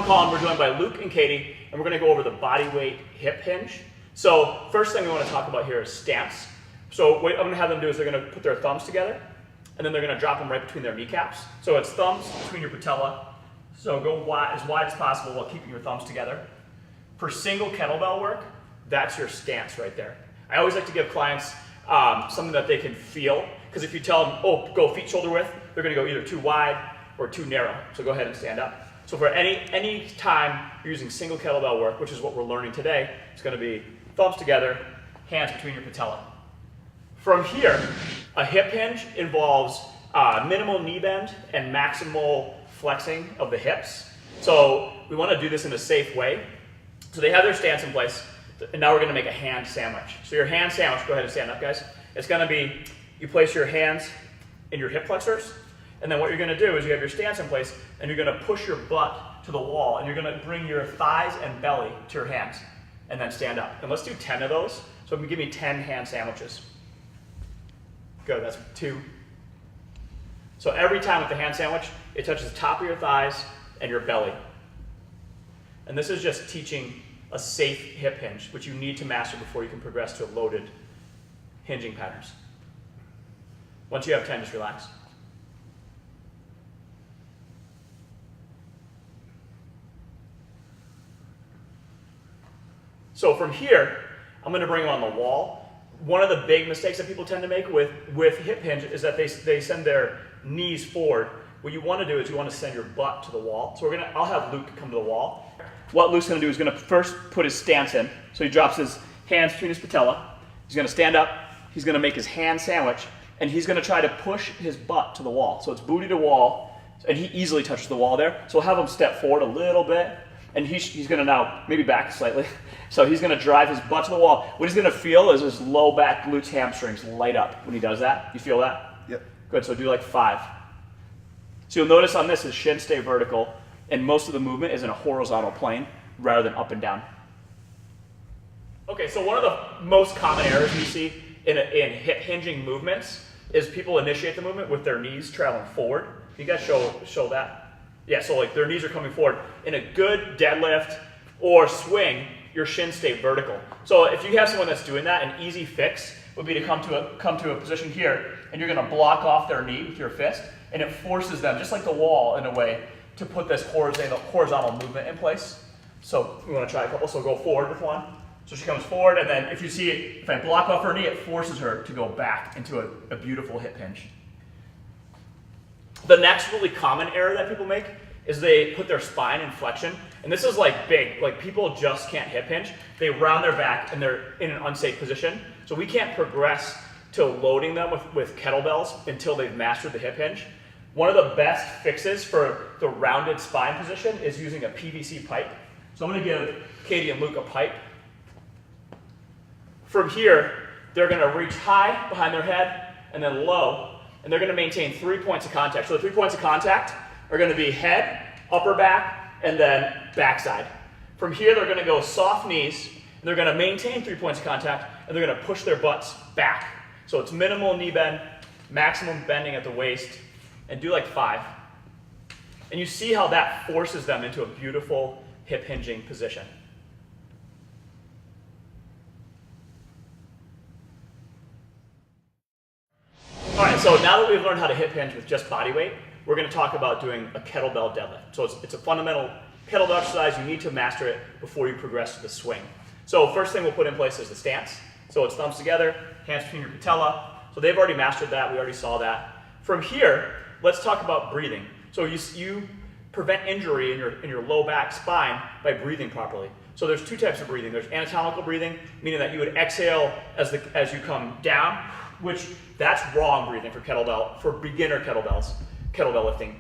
Colin. We're joined by Luke and Katie, and we're going to go over the body weight hip hinge. So first thing we want to talk about here is stance. So what I'm going to have them do is they're going to put their thumbs together, and then they're going to drop them right between their kneecaps. So it's thumbs between your patella. So go wide as possible while keeping your thumbs together. For single kettlebell work, that's your stance right there. I always like to give clients something that they can feel, because if you tell them, oh, go feet shoulder width, they're going to go either too wide or too narrow. So go ahead and stand up. So for any time you're using single kettlebell work, which is what we're learning today, it's going to be thumbs together, hands between your patella. From here, a hip hinge involves minimal knee bend and maximal flexing of the hips. So we want to do this in a safe way. So they have their stance in place, and now we're going to make a hand sandwich. So your hand sandwich, go ahead and stand up, guys. It's going to be, you place your hands in your hip flexors, and then what you're going to do is you have your stance in place, and you're going to push your butt to the wall, and you're going to bring your thighs and belly to your hands, and then stand up. And let's do 10 of those. So give me 10 hand sandwiches. Good, that's 2. So every time with the hand sandwich, it touches the top of your thighs and your belly. And this is just teaching a safe hip hinge, which you need to master before you can progress to loaded hinging patterns. Once you have 10, just relax. So from here, I'm going to bring them on the wall. One of the big mistakes that people tend to make with hip hinge is that they send their knees forward. What you want to do is you want to send your butt to the wall. So I'll have Luke come to the wall. What Luke's going to do is going to first put his stance in. So he drops his hands between his patella. He's going to stand up. He's going to make his hand sandwich, and he's going to try to push his butt to the wall. So it's booty to wall, and he easily touches the wall there. So we'll have him step forward a little bit. And he's going to now maybe back slightly. So he's going to drive his butt to the wall. What he's going to feel is his low back glutes, hamstrings light up when he does that. You feel that? Yep. Good, so do like 5. So you'll notice on this his shins stay vertical, and most of the movement is in a horizontal plane rather than up and down. Okay, so one of the most common errors we see in hip hinging movements is people initiate the movement with their knees traveling forward. You guys show that? Yeah, so like their knees are coming forward. In a good deadlift or swing, your shins stay vertical. So if you have someone that's doing that, an easy fix would be to come to a position here, and you're going to block off their knee with your fist, and it forces them, just like the wall in a way, to put this horizontal movement in place. So we want to try a couple. So go forward with one. So she comes forward, and then if you see it, if I block off her knee, it forces her to go back into a beautiful hip hinge. The next really common error that people make is they put their spine in flexion. And this is like big, like people just can't hip hinge. They round their back and they're in an unsafe position. So we can't progress to loading them with kettlebells until they've mastered the hip hinge. One of the best fixes for the rounded spine position is using a PVC pipe. So I'm going to give Katie and Luke a pipe. From here, they're going to reach high behind their head and then low. And they're going to maintain 3 points of contact. So the 3 points of contact are going to be head, upper back, and then backside. From here, they're going to go soft knees, and they're going to maintain 3 points of contact, and they're going to push their butts back. So it's minimal knee bend, maximum bending at the waist, and do like 5. And you see how that forces them into a beautiful hip hinging position. All right, so now that we've learned how to hip hinge with just body weight, we're going to talk about doing a kettlebell deadlift. So it's a fundamental kettlebell exercise. You need to master it before you progress to the swing. So first thing we'll put in place is the stance. So it's thumbs together, hands between your patella. So they've already mastered that. We already saw that. From here, let's talk about breathing. So you prevent injury in your low back spine by breathing properly. So there's 2 types of breathing. There's anatomical breathing, meaning that you would exhale as you come down, which that's wrong breathing for beginner kettlebell lifting.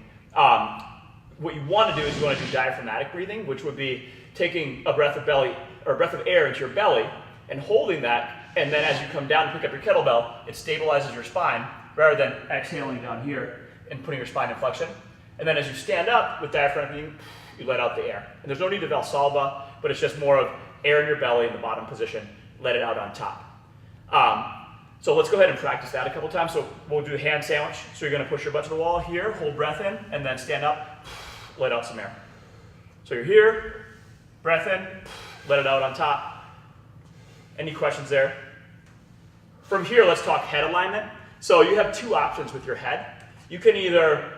What you want to do is you want to do diaphragmatic breathing, which would be taking a breath of air into your belly and holding that, and then as you come down and pick up your kettlebell, it stabilizes your spine rather than exhaling down here and putting your spine in flexion. And then as you stand up with diaphragmatic breathing, you let out the air. And there's no need to Valsalva, but it's just more of air in your belly in the bottom position, let it out on top. So let's go ahead and practice that a couple times. So we'll do a hand sandwich. So you're going to push your butt to the wall here, hold breath in, and then stand up, let out some air. So you're here, breath in, let it out on top. Any questions there? From here, let's talk head alignment. So you have two options with your head. You can either,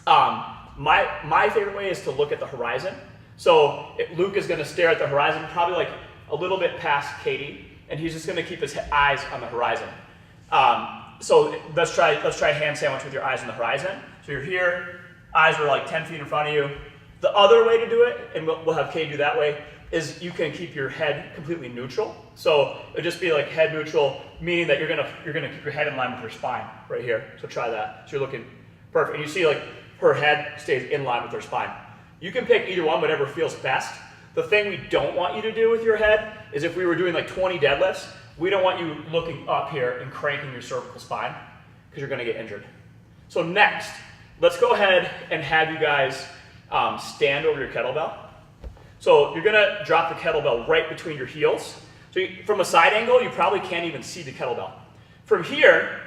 my favorite way is to look at the horizon. So Luke is going to stare at the horizon, probably like a little bit past Katie, and he's just going to keep his eyes on the horizon. So let's try a hand sandwich with your eyes on the horizon. So you're here, eyes are like 10 feet in front of you. The other way to do it, and we'll have Katie do that way, is you can keep your head completely neutral. So it'll just be like head neutral, meaning that you're gonna keep your head in line with your spine right here. So try that. So you're looking perfect, and you see like her head stays in line with her spine. You can pick either one, whatever feels best. The thing we don't want you to do with your head is if we were doing like 20 deadlifts, we don't want you looking up here and cranking your cervical spine because you're gonna get injured. So next, let's go ahead and have you guys stand over your kettlebell. So you're gonna drop the kettlebell right between your heels. So from a side angle, you probably can't even see the kettlebell. From here,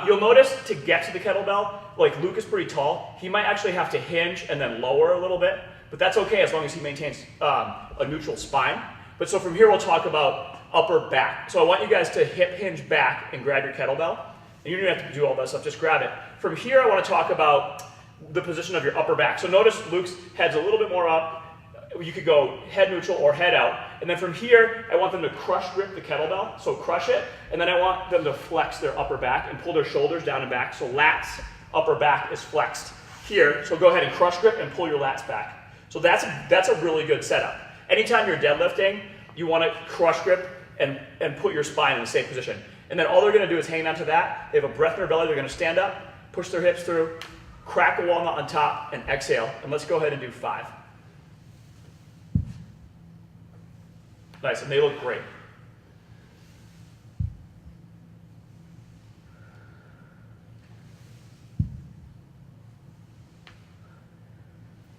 you'll notice to get to the kettlebell, like Luke is pretty tall, he might actually have to hinge and then lower a little bit, but that's okay as long as he maintains a neutral spine. But so from here, we'll talk about upper back. So I want you guys to hip hinge back and grab your kettlebell. And you don't have to do all that stuff, just grab it. From here, I want to talk about the position of your upper back. So notice Luke's head's a little bit more up. You could go head neutral or head out. And then from here, I want them to crush grip the kettlebell. So crush it. And then I want them to flex their upper back and pull their shoulders down and back. So lats, upper back is flexed here. So go ahead and crush grip and pull your lats back. So that's a really good setup. Anytime you're deadlifting, you want to crush grip and put your spine in the same position. And then all they're going to do is hang on to that. They have a breath in their belly. They're going to stand up, push their hips through, crack a walnut on top, and exhale. And let's go ahead and do 5. Nice, and they look great.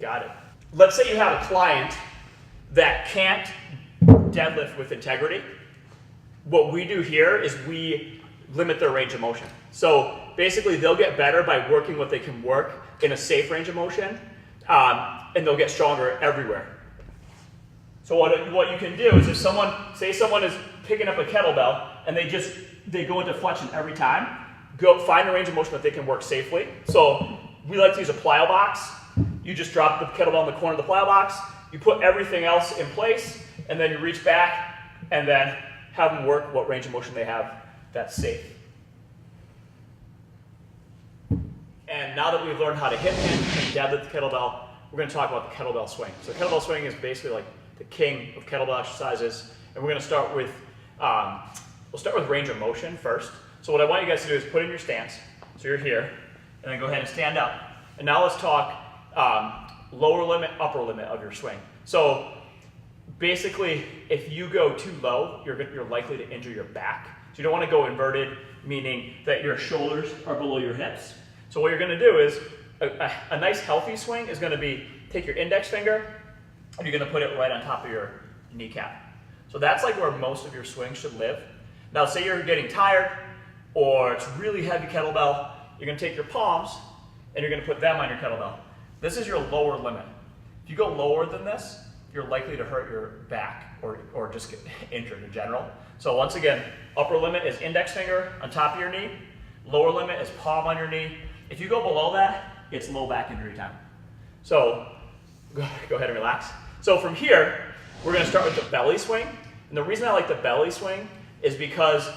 Got it. Let's say you have a client that can't deadlift with integrity. What we do here is we limit their range of motion. So basically they'll get better by working what they can work in a safe range of motion, and they'll get stronger everywhere. So what you can do is if someone is picking up a kettlebell and they go into flexion every time, go find a range of motion that they can work safely. So we like to use a plyo box. You just drop the kettlebell in the corner of the plyo box, you put everything else in place, and then you reach back and then have them work what range of motion they have that's safe. And now that we've learned how to hip hinge and deadlift the kettlebell, we're going to talk about the kettlebell swing. So the kettlebell swing is basically like the king of kettlebell exercises, and we're going to start with range of motion first. So what I want you guys to do is put in your stance. So you're here, and then go ahead and stand up. And now let's talk lower limit, upper limit of your swing. So basically, if you go too low, you're likely to injure your back. So you don't want to go inverted, meaning that your shoulders are below your hips. So what you're going to do is a nice healthy swing is going to be take your index finger and you're going to put it right on top of your kneecap. So that's like where most of your swing should live. Now say you're getting tired or it's really heavy kettlebell, you're going to take your palms and you're going to put them on your kettlebell. This is your lower limit. If you go lower than this, you're likely to hurt your back or just get injured in general. So once again, upper limit is index finger on top of your knee. Lower limit is palm on your knee. If you go below that, it's low back injury time. So go ahead and relax. So from here, we're going to start with the belly swing. And the reason I like the belly swing is because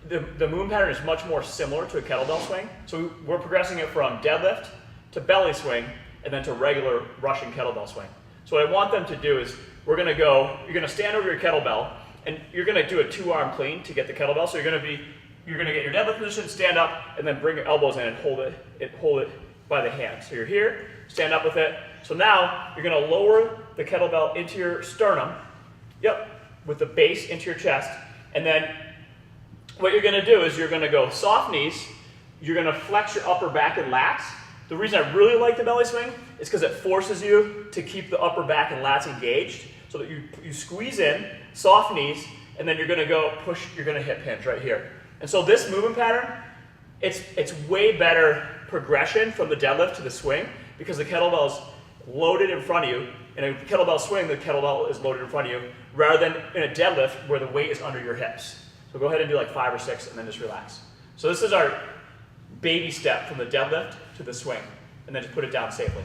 the movement pattern is much more similar to a kettlebell swing. So we're progressing it from deadlift to belly swing and then to regular Russian kettlebell swing. So what I want them to do is you're going to stand over your kettlebell and you're going to do a 2-arm clean to get the kettlebell. So you're going to get your deadlift position, stand up, and then bring your elbows in and hold it by the hand. So you're here, stand up with it. So now you're going to lower the kettlebell into your sternum, with the base into your chest. And then what you're going to do is you're going to go soft knees, you're going to flex your upper back and lats. The reason I really like the belly swing is because it forces you to keep the upper back and lats engaged so that you squeeze in, soft knees, and then you're going to go push, you're going to hip hinge right here. And so this movement pattern, it's way better progression from the deadlift to the swing because the kettlebell's loaded in front of you. In a kettlebell swing, the kettlebell is loaded in front of you, rather than in a deadlift where the weight is under your hips. So go ahead and do like 5 or 6 and then just relax. So this is our baby step from the deadlift to the swing, and then just put it down safely.